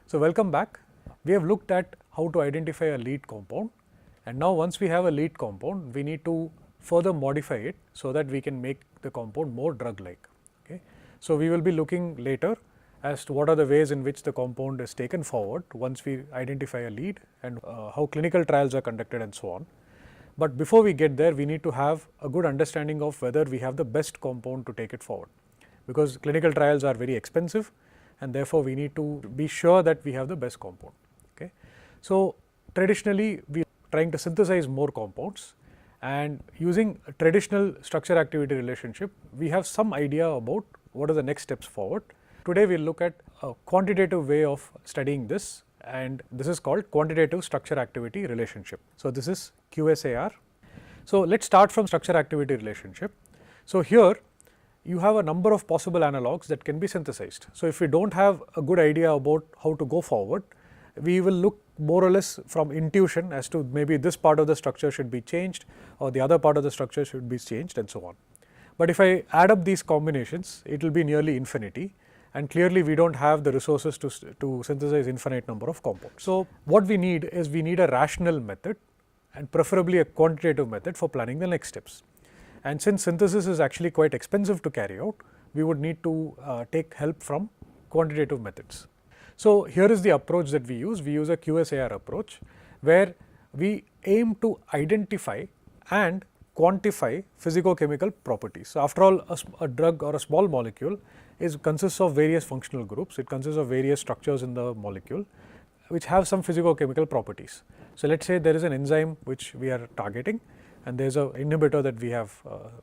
So, welcome back. We have looked at how to identify a lead compound, and now once we have a lead compound, we need to further modify it so that we can make the compound more drug-like. Okay. So, we will be looking later as to what are the ways in which the compound is taken forward once we identify a lead and how clinical trials are conducted and so on. But before we get there, we need to have a good understanding of whether we have the best compound to take it forward, because clinical trials are very expensive and therefore, we need to be sure that we have the best compound. Okay. So, traditionally we are trying to synthesize more compounds, and using a traditional structure activity relationship, we have some idea about what are the next steps forward. Today, we will look at a quantitative way of studying this, and this is called quantitative structure activity relationship. So, this is QSAR. So, let us start from structure activity relationship. So, here you have a number of possible analogues that can be synthesized. So, if we do not have a good idea about how to go forward, we will look more or less from intuition as to maybe this part of the structure should be changed or the other part of the structure should be changed and so on. But if I add up these combinations, it will be nearly infinity, and clearly we do not have the resources to synthesize infinite number of compounds. So, what we need is we need a rational method and preferably a quantitative method for planning the next steps. And since synthesis is actually quite expensive to carry out, we would need to take help from quantitative methods. So, here is the approach that we use. We use a QSAR approach, where we aim to identify and quantify physicochemical properties. So, after all, a drug or a small molecule consists of various functional groups. It consists of various structures in the molecule which have some physicochemical properties. So, let us say there is an enzyme which we are targeting, and there is an inhibitor that we have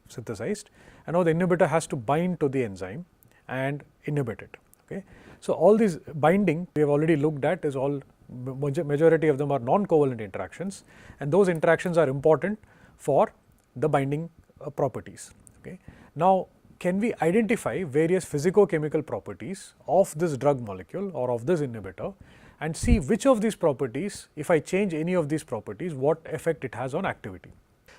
synthesized, and now the inhibitor has to bind to the enzyme and inhibit it. Okay. So, all these binding we have already looked at is all majority of them are non-covalent interactions, and those interactions are important for the binding properties. Okay. Now, can we identify various physicochemical properties of this drug molecule or of this inhibitor and see which of these properties, if I change any of these properties, what effect it has on activity.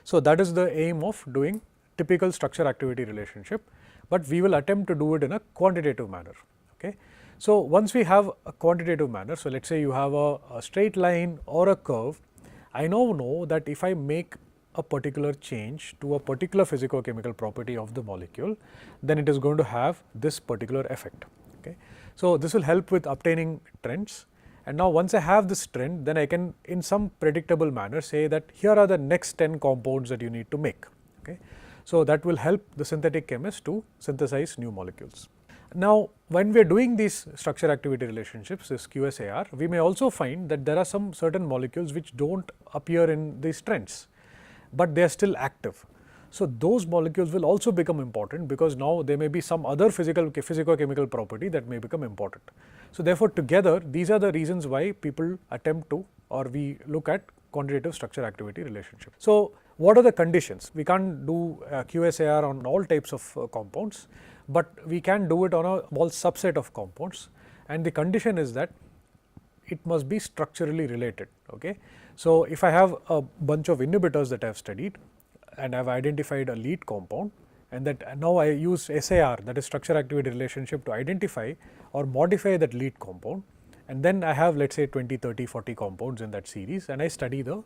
So, that is the aim of doing typical structure activity relationship, but we will attempt to do it in a quantitative manner. Okay. So, once we have a quantitative manner, so let us say you have a straight line or a curve, I now know that if I make a particular change to a particular physicochemical property of the molecule, then it is going to have this particular effect. Okay. So, this will help with obtaining trends. And now, once I have this trend, then I can in some predictable manner say that here are the next 10 compounds that you need to make. Okay. So, that will help the synthetic chemist to synthesize new molecules. Now, when we are doing these structure activity relationships, this QSAR, we may also find that there are some certain molecules which do not appear in these trends, but they are still active. So, those molecules will also become important, because now there may be some other physicochemical property that may become important. So, therefore, together these are the reasons why people attempt to, or we look at quantitative structure activity relationship. So, what are the conditions? We can't do QSAR on all types of compounds, but we can do it on a small subset of compounds, and the condition is that it must be structurally related. Okay. So, if I have a bunch of inhibitors that I have studied and I have identified a lead compound, and that now I use SAR, that is structure activity relationship, to identify or modify that lead compound, and then I have, let us say 20, 30, 40 compounds in that series, and I study the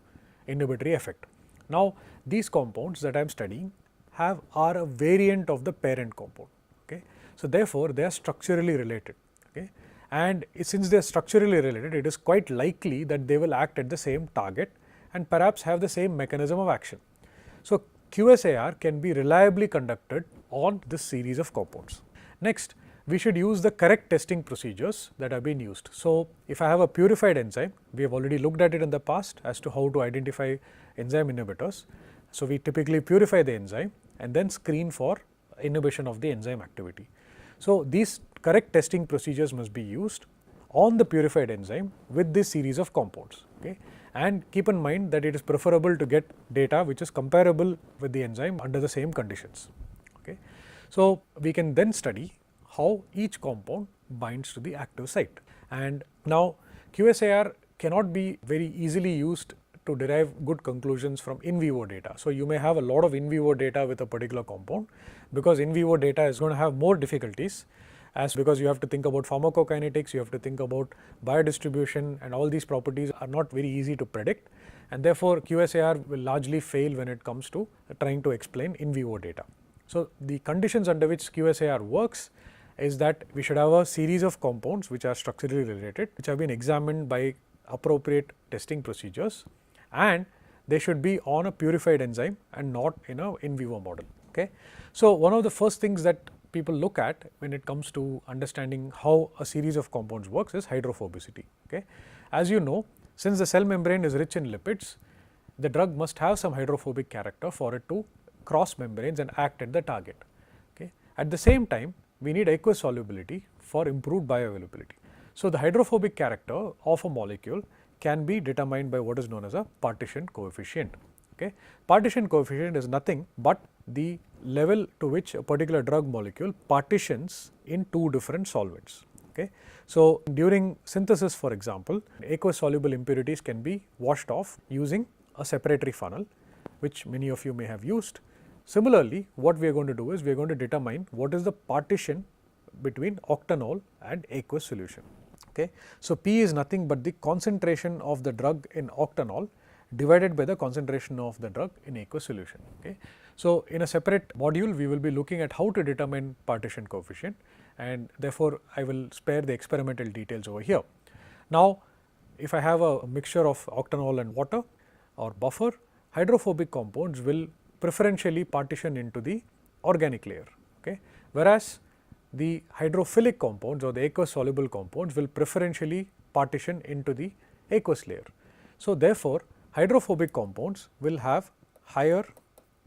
inhibitory effect. Now, these compounds that I am studying are a variant of the parent compound. Okay. So, therefore, they are structurally related. Okay. And since they are structurally related, it is quite likely that they will act at the same target and perhaps have the same mechanism of action. So, QSAR can be reliably conducted on this series of compounds. Next, we should use the correct testing procedures that have been used. So, if I have a purified enzyme, we have already looked at it in the past as to how to identify enzyme inhibitors. So, we typically purify the enzyme and then screen for inhibition of the enzyme activity. So, these correct testing procedures must be used on the purified enzyme with this series of compounds. Okay. And keep in mind that it is preferable to get data which is comparable with the enzyme under the same conditions. Okay. So, we can then study how each compound binds to the active site. And now, QSAR cannot be very easily used to derive good conclusions from in vivo data. So, you may have a lot of in vivo data with a particular compound, because in vivo data is going to have more difficulties as because you have to think about pharmacokinetics, you have to think about biodistribution, and all these properties are not very easy to predict, and therefore QSAR will largely fail when it comes to trying to explain in vivo data. So, the conditions under which QSAR works is that we should have a series of compounds which are structurally related, which have been examined by appropriate testing procedures, and they should be on a purified enzyme and not in a in vivo model. Okay. So, one of the first things that people look at when it comes to understanding how a series of compounds works is hydrophobicity. Okay. As you know, since the cell membrane is rich in lipids, the drug must have some hydrophobic character for it to cross membranes and act at the target. Okay. At the same time, we need aqueous solubility for improved bioavailability. So, the hydrophobic character of a molecule can be determined by what is known as a partition coefficient. Okay. Partition coefficient is nothing but the level to which a particular drug molecule partitions in two different solvents. Okay. So, during synthesis, for example, aqueous soluble impurities can be washed off using a separatory funnel, which many of you may have used. Similarly, what we are going to do is we are going to determine what is the partition between octanol and aqueous solution. Okay. So, P is nothing but the concentration of the drug in octanol divided by the concentration of the drug in aqueous solution. Okay. So, in a separate module, we will be looking at how to determine partition coefficient, and therefore, I will spare the experimental details over here. Now, if I have a mixture of octanol and water or buffer, hydrophobic compounds will preferentially partition into the organic layer, okay, whereas the hydrophilic compounds or the aqueous soluble compounds will preferentially partition into the aqueous layer. So, therefore, hydrophobic compounds will have higher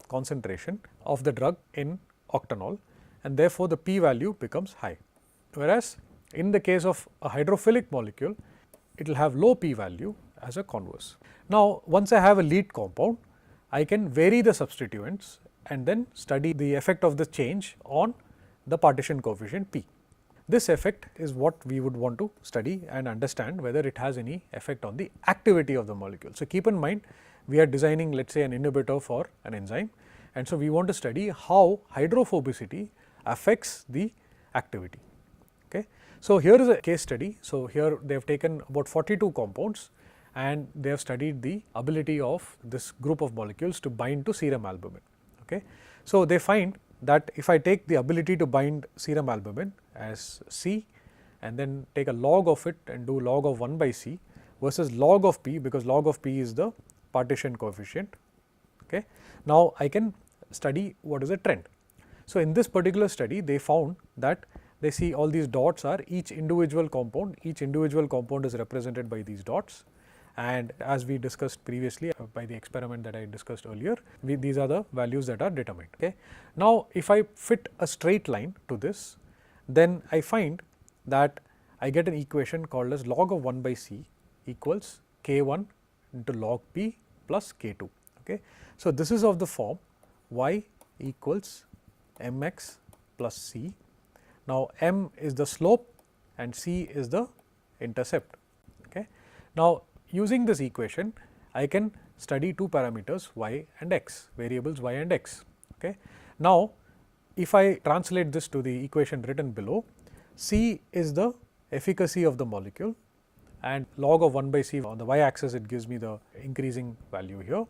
concentration of the drug in octanol, and therefore, the P value becomes high, whereas in the case of a hydrophilic molecule, it will have low P value as a converse. Now, once I have a lead compound, I can vary the substituents and then study the effect of the change on the partition coefficient P. This effect is what we would want to study and understand whether it has any effect on the activity of the molecule. So, keep in mind, we are designing, let us say, an inhibitor for an enzyme, and so we want to study how hydrophobicity affects the activity. Okay. So, here is a case study. So, here they have taken about 42 compounds and they have studied the ability of this group of molecules to bind to serum albumin. Okay. So, they find that if I take the ability to bind serum albumin as C and then take a log of it and do log of 1 by C versus log of P, because log of P is the partition coefficient. Okay. Now, I can study what is the trend. So, in this particular study, they found that they see all these dots are each individual compound is represented by these dots, and as we discussed previously by the experiment that I discussed earlier, these are the values that are determined. Okay. Now, if I fit a straight line to this, then I find that I get an equation called as log of 1 by C equals K1 into log P plus K2. Okay. So, this is of the form y equals mx plus c. Now, m is the slope and c is the intercept. Okay. Now, using this equation, I can study two parameters y and x, variables y and x. Okay. Now, if I translate this to the equation written below, c is the efficacy of the molecule, and log of 1 by c on the y axis, it gives me the increasing value here,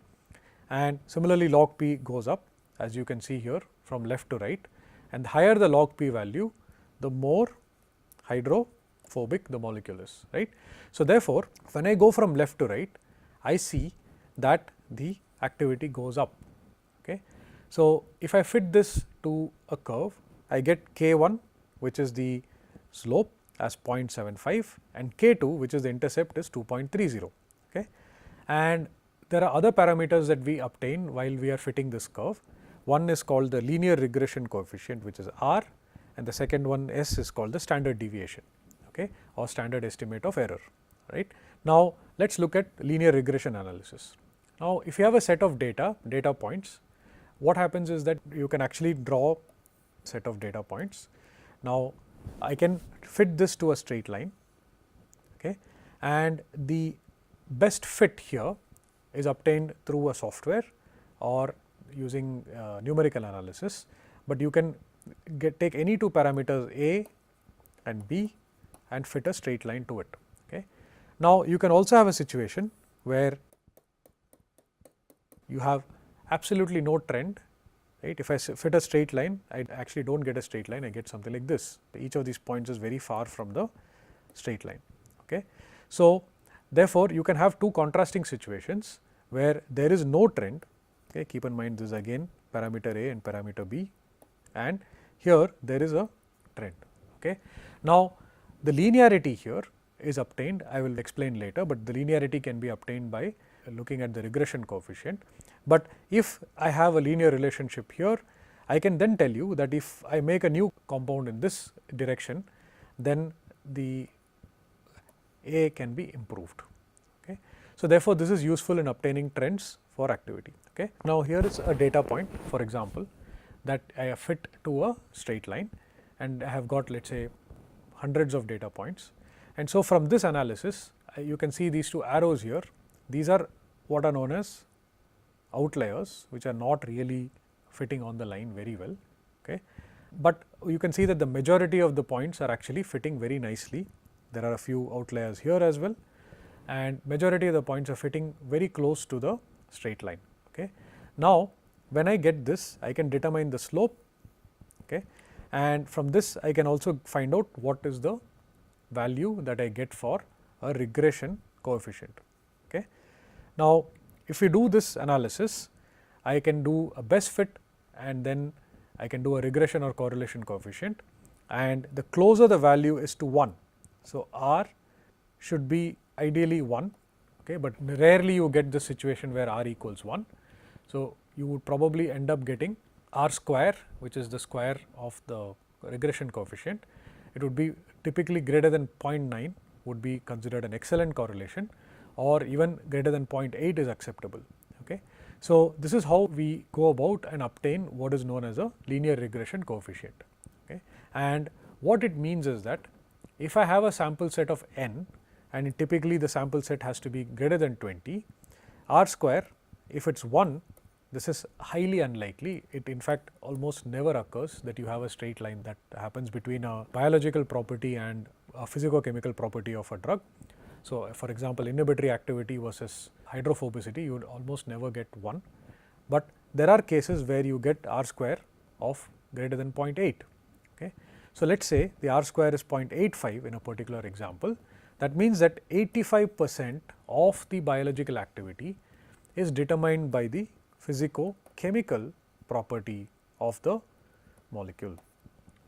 and similarly log p goes up, as you can see here from left to right, and the higher the log p value, the more hydrophobic the molecule is, right. So, therefore, when I go from left to right, I see that the activity goes up. Okay. So, if I fit this to a curve, I get K1, which is the slope, as 0.75, and K2, which is the intercept, is 2.30. Okay. And there are other parameters that we obtain while we are fitting this curve. One is called the linear regression coefficient, which is R, and the second one S is called the standard deviation, okay, or standard estimate of error, right. Now, let us look at linear regression analysis. Now, if you have a set of data points, what happens is that you can actually draw a set of data points. Now, I can fit this to a straight line, okay, and the best fit here is obtained through a software or using numerical analysis, but you can take any two parameters A and B and fit a straight line to it. Okay. Now, you can also have a situation where you have absolutely no trend, right. If I fit a straight line, I actually do not get a straight line, I get something like this. Each of these points is very far from the straight line. Okay. So, therefore, you can have two contrasting situations where there is no trend. Okay. Keep in mind, this is again parameter A and parameter B, and here there is a trend. Okay. Now, the linearity here is obtained, I will explain later, but the linearity can be obtained by looking at the regression coefficient. But if I have a linear relationship here, I can then tell you that if I make a new compound in this direction, then the A can be improved. Okay. So, therefore, this is useful in obtaining trends for activity. Okay. Now, here is a data point, for example, that I have fit to a straight line, and I have got, let us say, hundreds of data points. And so, from this analysis, you can see these two arrows here. These are what are known as outliers, which are not really fitting on the line very well. Okay. But you can see that the majority of the points are actually fitting very nicely. There are a few outliers here as well, and majority of the points are fitting very close to the straight line. Okay. Now, when I get this, I can determine the slope, okay, and from this I can also find out what is the value that I get for a regression coefficient. Okay. Now, if we do this analysis, I can do a best fit and then I can do a regression or correlation coefficient, and the closer the value is to 1. So, R should be ideally 1, okay, but rarely you get this situation where R equals 1. So, you would probably end up getting R square, which is the square of the regression coefficient. It would be typically greater than 0.9 would be considered an excellent correlation, or even greater than 0.8 is acceptable. Okay. So, this is how we go about and obtain what is known as a linear regression coefficient. Okay. And what it means is that if I have a sample set of n, and typically the sample set has to be greater than 20, R square, if it is 1, this is highly unlikely. It in fact almost never occurs that you have a straight line that happens between a biological property and a physicochemical property of a drug. So, for example, inhibitory activity versus hydrophobicity, you would almost never get 1, but there are cases where you get R square of greater than 0.8. Okay. So, let us say the R square is 0.85 in a particular example. That means that 85% of the biological activity is determined by the physicochemical property of the molecule.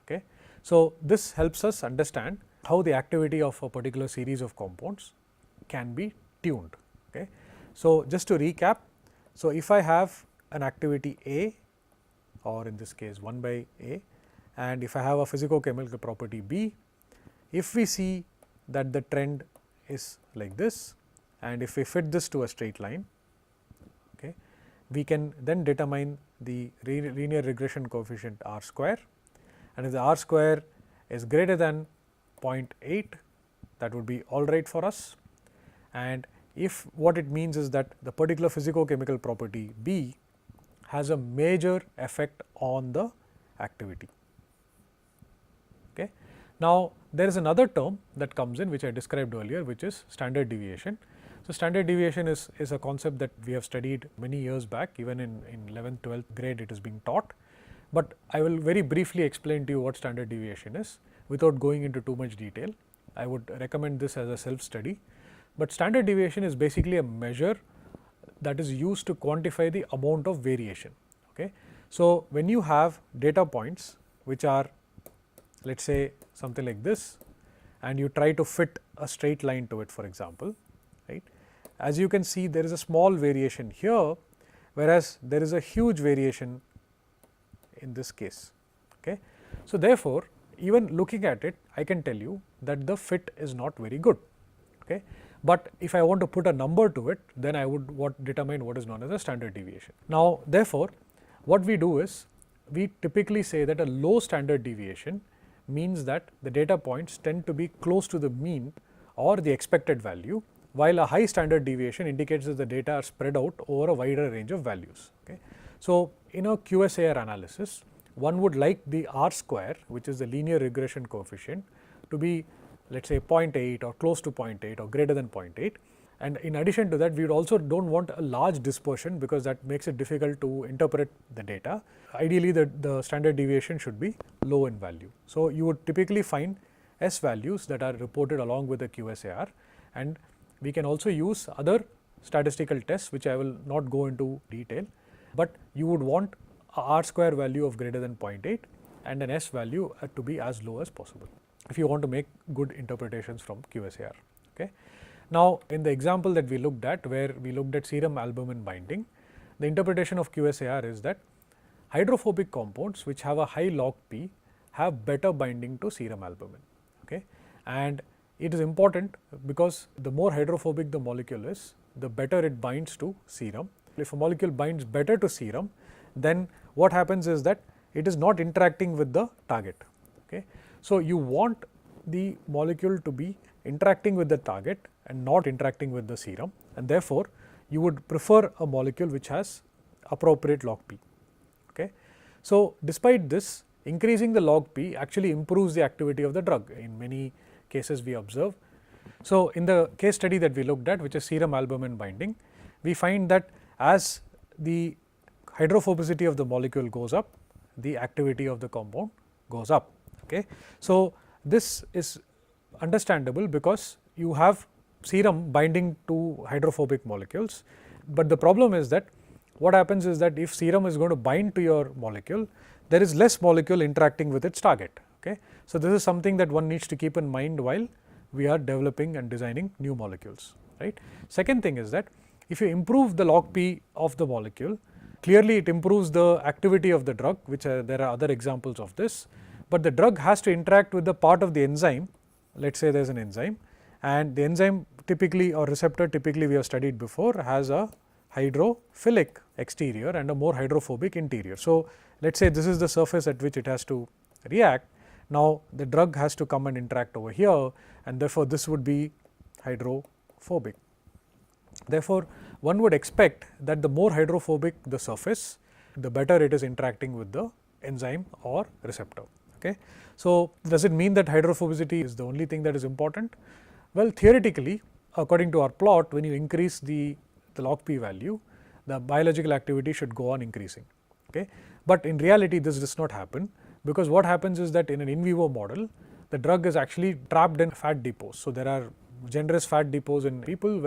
Okay. So, this helps us understand how the activity of a particular series of compounds can be tuned. Okay. So, just to recap, so if I have an activity A, or in this case 1 by A, and if I have a physicochemical property B, if we see that the trend is like this, and if we fit this to a straight line, okay, we can then determine the linear regression coefficient R square, and if the R square is greater than 0.8, that would be all right for us. And if what it means is that the particular physicochemical property B has a major effect on the activity. Okay. Now, there is another term that comes in which I described earlier, which is standard deviation. So, standard deviation is a concept that we have studied many years back, even in 11th, 12th grade it is being taught, but I will very briefly explain to you what standard deviation is without going into too much detail. I would recommend this as a self study, but standard deviation is basically a measure that is used to quantify the amount of variation. Okay. So, when you have data points which are, let us say, something like this, and you try to fit a straight line to it, for example, right, as you can see there is a small variation here, whereas there is a huge variation in this case. Okay. So, therefore, even looking at it, I can tell you that the fit is not very good. Okay. But if I want to put a number to it, then I would determine what is known as a standard deviation. Now, therefore, what we do is we typically say that a low standard deviation means that the data points tend to be close to the mean or the expected value, while a high standard deviation indicates that the data are spread out over a wider range of values. Okay. So, in a QSAR analysis, one would like the R square, which is the linear regression coefficient, to be, let us say 0.8 or close to 0.8 or greater than 0.8. And in addition to that, we also do not want a large dispersion, because that makes it difficult to interpret the data. Ideally, the standard deviation should be low in value. So, you would typically find S values that are reported along with the QSAR, and we can also use other statistical tests which I will not go into detail, but you would want a R square value of greater than 0.8 and an S value to be as low as possible if you want to make good interpretations from QSAR. Okay. Now, in the example that we looked at, where we looked at serum albumin binding, the interpretation of QSAR is that hydrophobic compounds which have a high log P have better binding to serum albumin. Okay. And it is important because the more hydrophobic the molecule is, the better it binds to serum. If a molecule binds better to serum, then what happens is that it is not interacting with the target. Okay. So, you want the molecule to be interacting with the target and not interacting with the serum, and therefore, you would prefer a molecule which has appropriate log P. Okay. So, despite this, increasing the log P actually improves the activity of the drug in many cases we observe. So, in the case study that we looked at, which is serum albumin binding, we find that as the hydrophobicity of the molecule goes up, the activity of the compound goes up. Okay. So, this is understandable because you have serum binding to hydrophobic molecules, but the problem is that what happens is that if serum is going to bind to your molecule, there is less molecule interacting with its target. Okay. So, this is something that one needs to keep in mind while we are developing and designing new molecules, right. Second thing is that if you improve the log P of the molecule, clearly it improves the activity of the drug, which there are other examples of this, but the drug has to interact with the part of the enzyme. Let us say there is an enzyme, and the enzyme typically, or receptor typically we have studied before, has a hydrophilic exterior and a more hydrophobic interior. So, let us say this is the surface at which it has to react. Now, the drug has to come and interact over here, and therefore, this would be hydrophobic. Therefore, one would expect that the more hydrophobic the surface, the better it is interacting with the enzyme or receptor. Okay. So, does it mean that hydrophobicity is the only thing that is important? Well, theoretically, according to our plot, when you increase the log P value, the biological activity should go on increasing. Okay. But in reality, this does not happen, because what happens is that in an in vivo model, the drug is actually trapped in fat depots. So, there are generous fat depots in people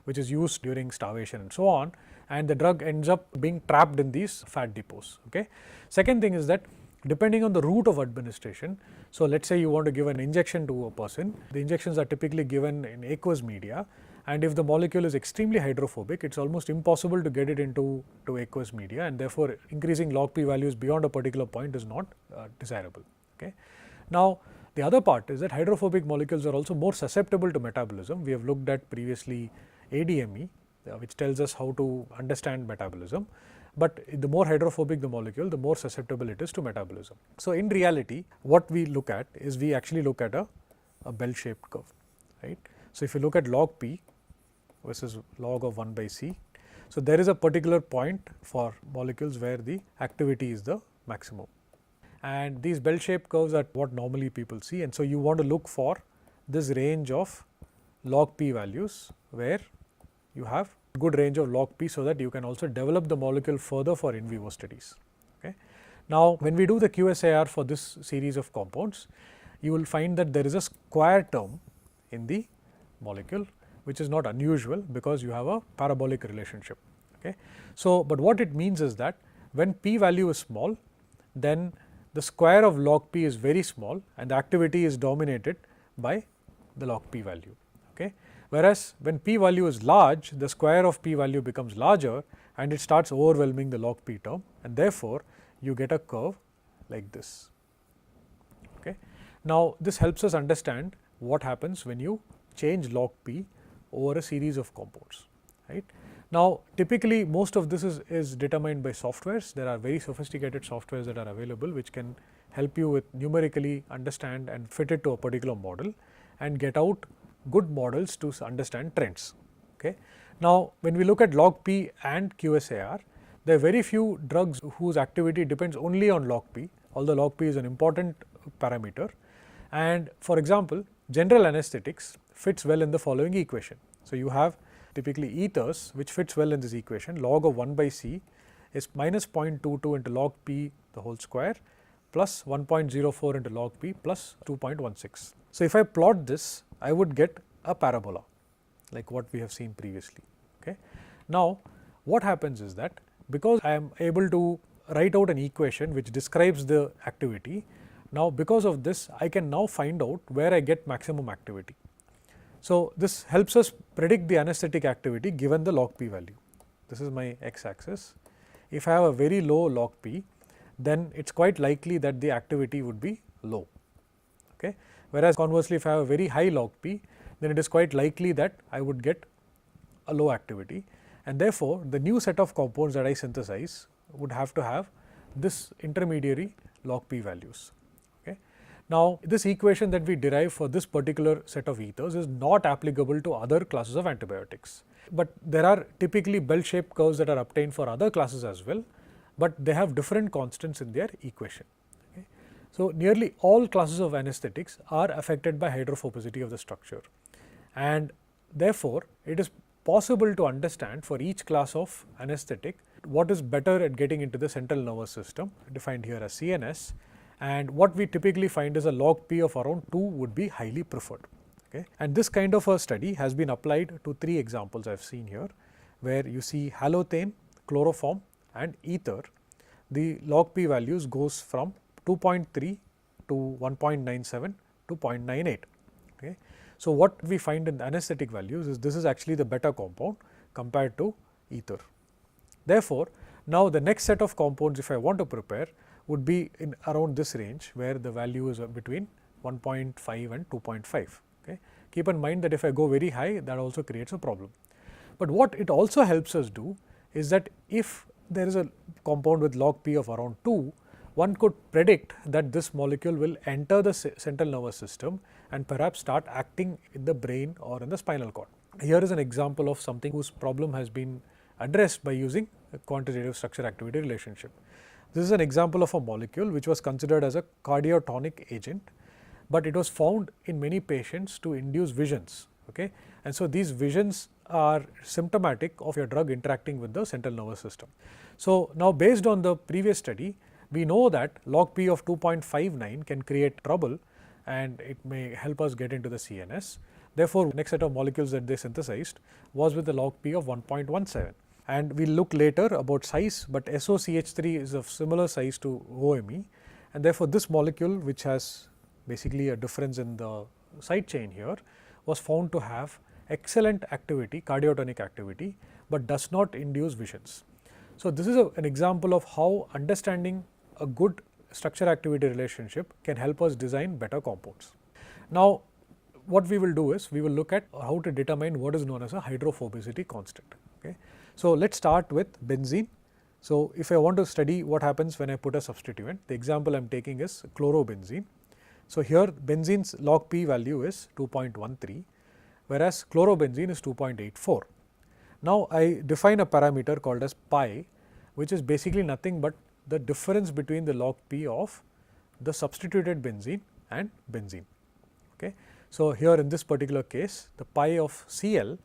which is used during starvation and so on, and the drug ends up being trapped in these fat depots. Okay. Second thing is that depending on the route of administration, so let us say you want to give an injection to a person, the injections are typically given in aqueous media, and if the molecule is extremely hydrophobic, it is almost impossible to get it into aqueous media, and therefore, increasing log P values beyond a particular point is not desirable. Okay. Now, the other part is that hydrophobic molecules are also more susceptible to metabolism. We have looked at previously ADME, which tells us how to understand metabolism, but the more hydrophobic the molecule, the more susceptible it is to metabolism. So, in reality, what we look at is we actually look at a bell shaped curve, right. So, if you look at log P versus log of 1 by C, so there is a particular point for molecules where the activity is the maximum, and these bell shaped curves are what normally people see, and so you want to look for this range of log P values where you have good range of log P, so that you can also develop the molecule further for in vivo studies. Okay. Now, when we do the QSAR for this series of compounds, you will find that there is a square term in the molecule, which is not unusual because you have a parabolic relationship. Okay. So, but what it means is that when P value is small, then the square of log P is very small and the activity is dominated by the log P value. Okay. Whereas, when P value is large, the square of P value becomes larger and it starts overwhelming the log P term, and therefore, you get a curve like this. Okay. Now, this helps us understand what happens when you change log P over a series of compounds, right. Now, typically most of this is determined by softwares. There are very sophisticated softwares that are available, which can help you with numerically understand and fit it to a particular model and get out good models to understand trends. Okay. Now, when we look at log P and QSAR, there are very few drugs whose activity depends only on log P, although log P is an important parameter, And for example, general anesthetics fits well in the following equation. So, you have typically ethers which fits well in this equation. Log of 1 by C is minus 0.22 into log P the whole square plus 1.04 into log P plus 2.16. So, if I plot this, I would get a parabola like what we have seen previously. Okay. Now, what happens is that because I am able to write out an equation which describes the activity, now because of this I can now find out where I get maximum activity. So, this helps us predict the anesthetic activity given the log P value. This is my x axis. If I have a very low log P, then it is quite likely that the activity would be low. Okay. Whereas conversely, if I have a very high log P, then it is quite likely that I would get a low activity, and therefore, the new set of compounds that I synthesize would have to have this intermediary log P values. Okay. Now, this equation that we derive for this particular set of ethers is not applicable to other classes of antibiotics, but there are typically bell-shaped curves that are obtained for other classes as well, but they have different constants in their equation. Okay. So, nearly all classes of anesthetics are affected by hydrophobicity of the structure, and therefore, it is possible to understand for each class of anesthetic what is better at getting into the central nervous system, defined here as CNS, and what we typically find is a log P of around 2 would be highly preferred. Okay. And this kind of a study has been applied to 3 examples I have seen here, where you see halothane, chloroform and ether. The log P values goes from 2.3 to 1.97 to 0.98. Okay. So, what we find in the anesthetic values is this is actually the better compound compared to ether. Therefore, now the next set of compounds if I want to prepare would be in around this range, where the value is between 1.5 and 2.5. Okay. Keep in mind that if I go very high, that also creates a problem. But what it also helps us do is that if there is a compound with log P of around 2, one could predict that this molecule will enter the central nervous system and perhaps start acting in the brain or in the spinal cord. Here is an example of something whose problem has been addressed by using a quantitative structure activity relationship. This is an example of a molecule which was considered as a cardiotonic agent, but it was found in many patients to induce visions. Okay. And so, these visions are symptomatic of your drug interacting with the central nervous system. So, now based on the previous study, we know that log P of 2.59 can create trouble and it may help us get into the CNS. Therefore, the next set of molecules that they synthesized was with the log P of 1.17. And we will look later about size, but SOCH3 is of similar size to OMe, and therefore, this molecule which has basically a difference in the side chain here was found to have excellent activity, cardiotonic activity, but does not induce visions. So, this is an example of how understanding a good structure activity relationship can help us design better compounds. Now, what we will do is we will look at how to determine what is known as a hydrophobicity constant. Okay. So, let us start with benzene. So, if I want to study what happens when I put a substituent, the example I am taking is chlorobenzene. So, here benzene's log P value is 2.13, whereas chlorobenzene is 2.84. Now, I define a parameter called as pi, which is basically nothing but the difference between the log P of the substituted benzene and benzene. Okay. So, here in this particular case, the pi of Cl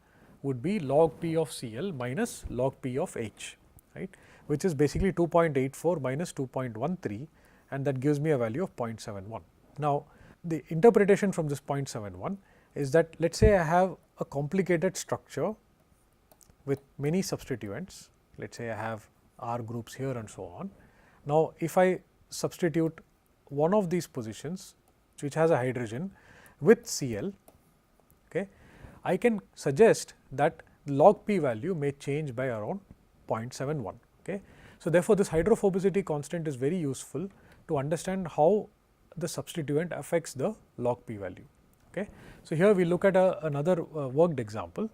would be log P of Cl minus log P of H, right, which is basically 2.84 minus 2.13, and that gives me a value of 0.71. Now, the interpretation from this 0.71 is that let us say I have a complicated structure with many substituents, let us say I have R groups here and so on. Now, if I substitute one of these positions which has a hydrogen with Cl, okay, I can suggest that log P value may change by around 0.71. Okay. So, therefore, this hydrophobicity constant is very useful to understand how the substituent affects the log P value. Okay. So, here we look at another worked example.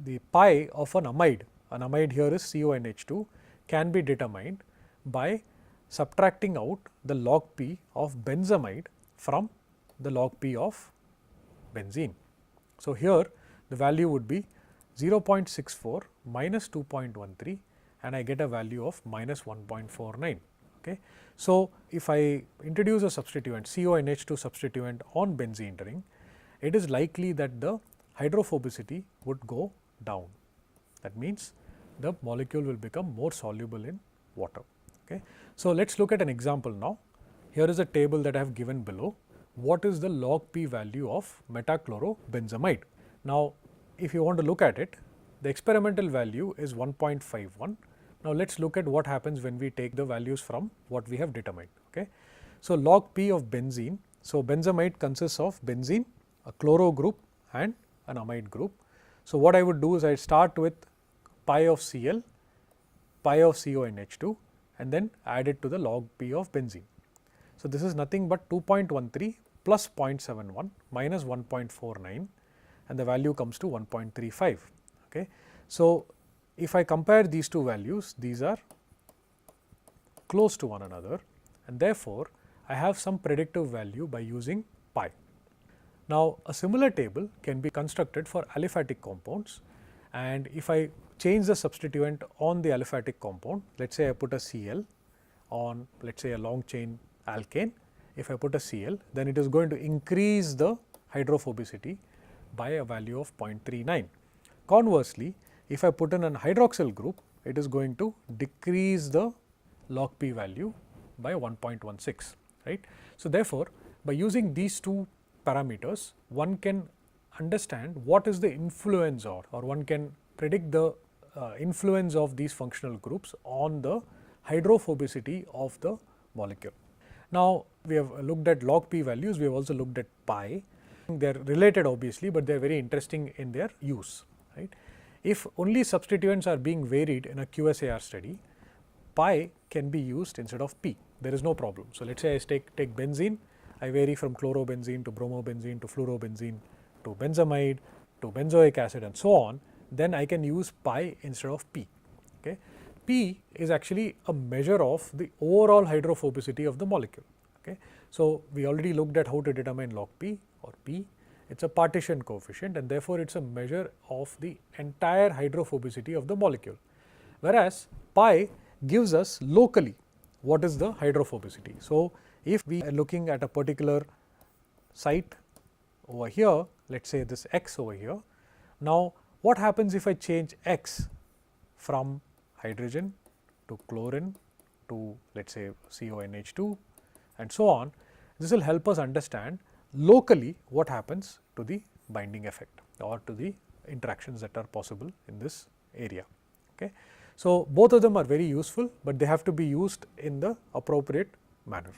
The pi of an amide here is CONH2, can be determined by subtracting out the log P of benzamide from the log P of benzene. So, here the value would be 0.64 minus 2.13, and I get a value of minus 1.49. Okay. So, if I introduce a substituent CONH2 substituent on benzene ring, it is likely that the hydrophobicity would go down. That means the molecule will become more soluble in water. Okay. So, let us look at an example now. Here is a table that I have given below. What is the log P value of metachlorobenzamide? Now, if you want to look at it, the experimental value is 1.51. Now, let us look at what happens when we take the values from what we have determined. Okay. So, log P of benzene. So, benzamide consists of benzene, a chloro group and an amide group. So, what I would do is I start with pi of Cl, pi of CONH2 and then add it to the log P of benzene. So, this is nothing but 2.13 plus 0.71 minus 1.49 and the value comes to 1.35. Okay. So, if I compare these two values, these are close to one another and therefore, I have some predictive value by using pi. Now, a similar table can be constructed for aliphatic compounds, and if I change the substituent on the aliphatic compound, let us say I put a Cl on let us say a long chain alkane, if I put a Cl, then it is going to increase the hydrophobicity by a value of 0.39. Conversely, if I put in an hydroxyl group, it is going to decrease the log P value by 1.16, right. So, therefore, by using these two parameters, one can understand what is the influence or one can predict the influence of these functional groups on the hydrophobicity of the molecule. Now, we have looked at log P values, we have also looked at pi. They are related obviously, but they are very interesting in their use, right. If only substituents are being varied in a QSAR study, pi can be used instead of P, there is no problem. So, let us say I take benzene, I vary from chlorobenzene to bromobenzene to fluorobenzene to benzamide to benzoic acid and so on, then I can use pi instead of P. Okay. P is actually a measure of the overall hydrophobicity of the molecule. Okay. So, we already looked at how to determine log P or P. It is a partition coefficient and therefore, it is a measure of the entire hydrophobicity of the molecule. Whereas, pi gives us locally what is the hydrophobicity. So, if we are looking at a particular site over here, let us say this x over here. Now, what happens if I change x from hydrogen to chlorine to let us say CONH2 and so on? This will help us understand locally what happens to the binding effect or to the interactions that are possible in this area. Okay. So, both of them are very useful, but they have to be used in the appropriate manner.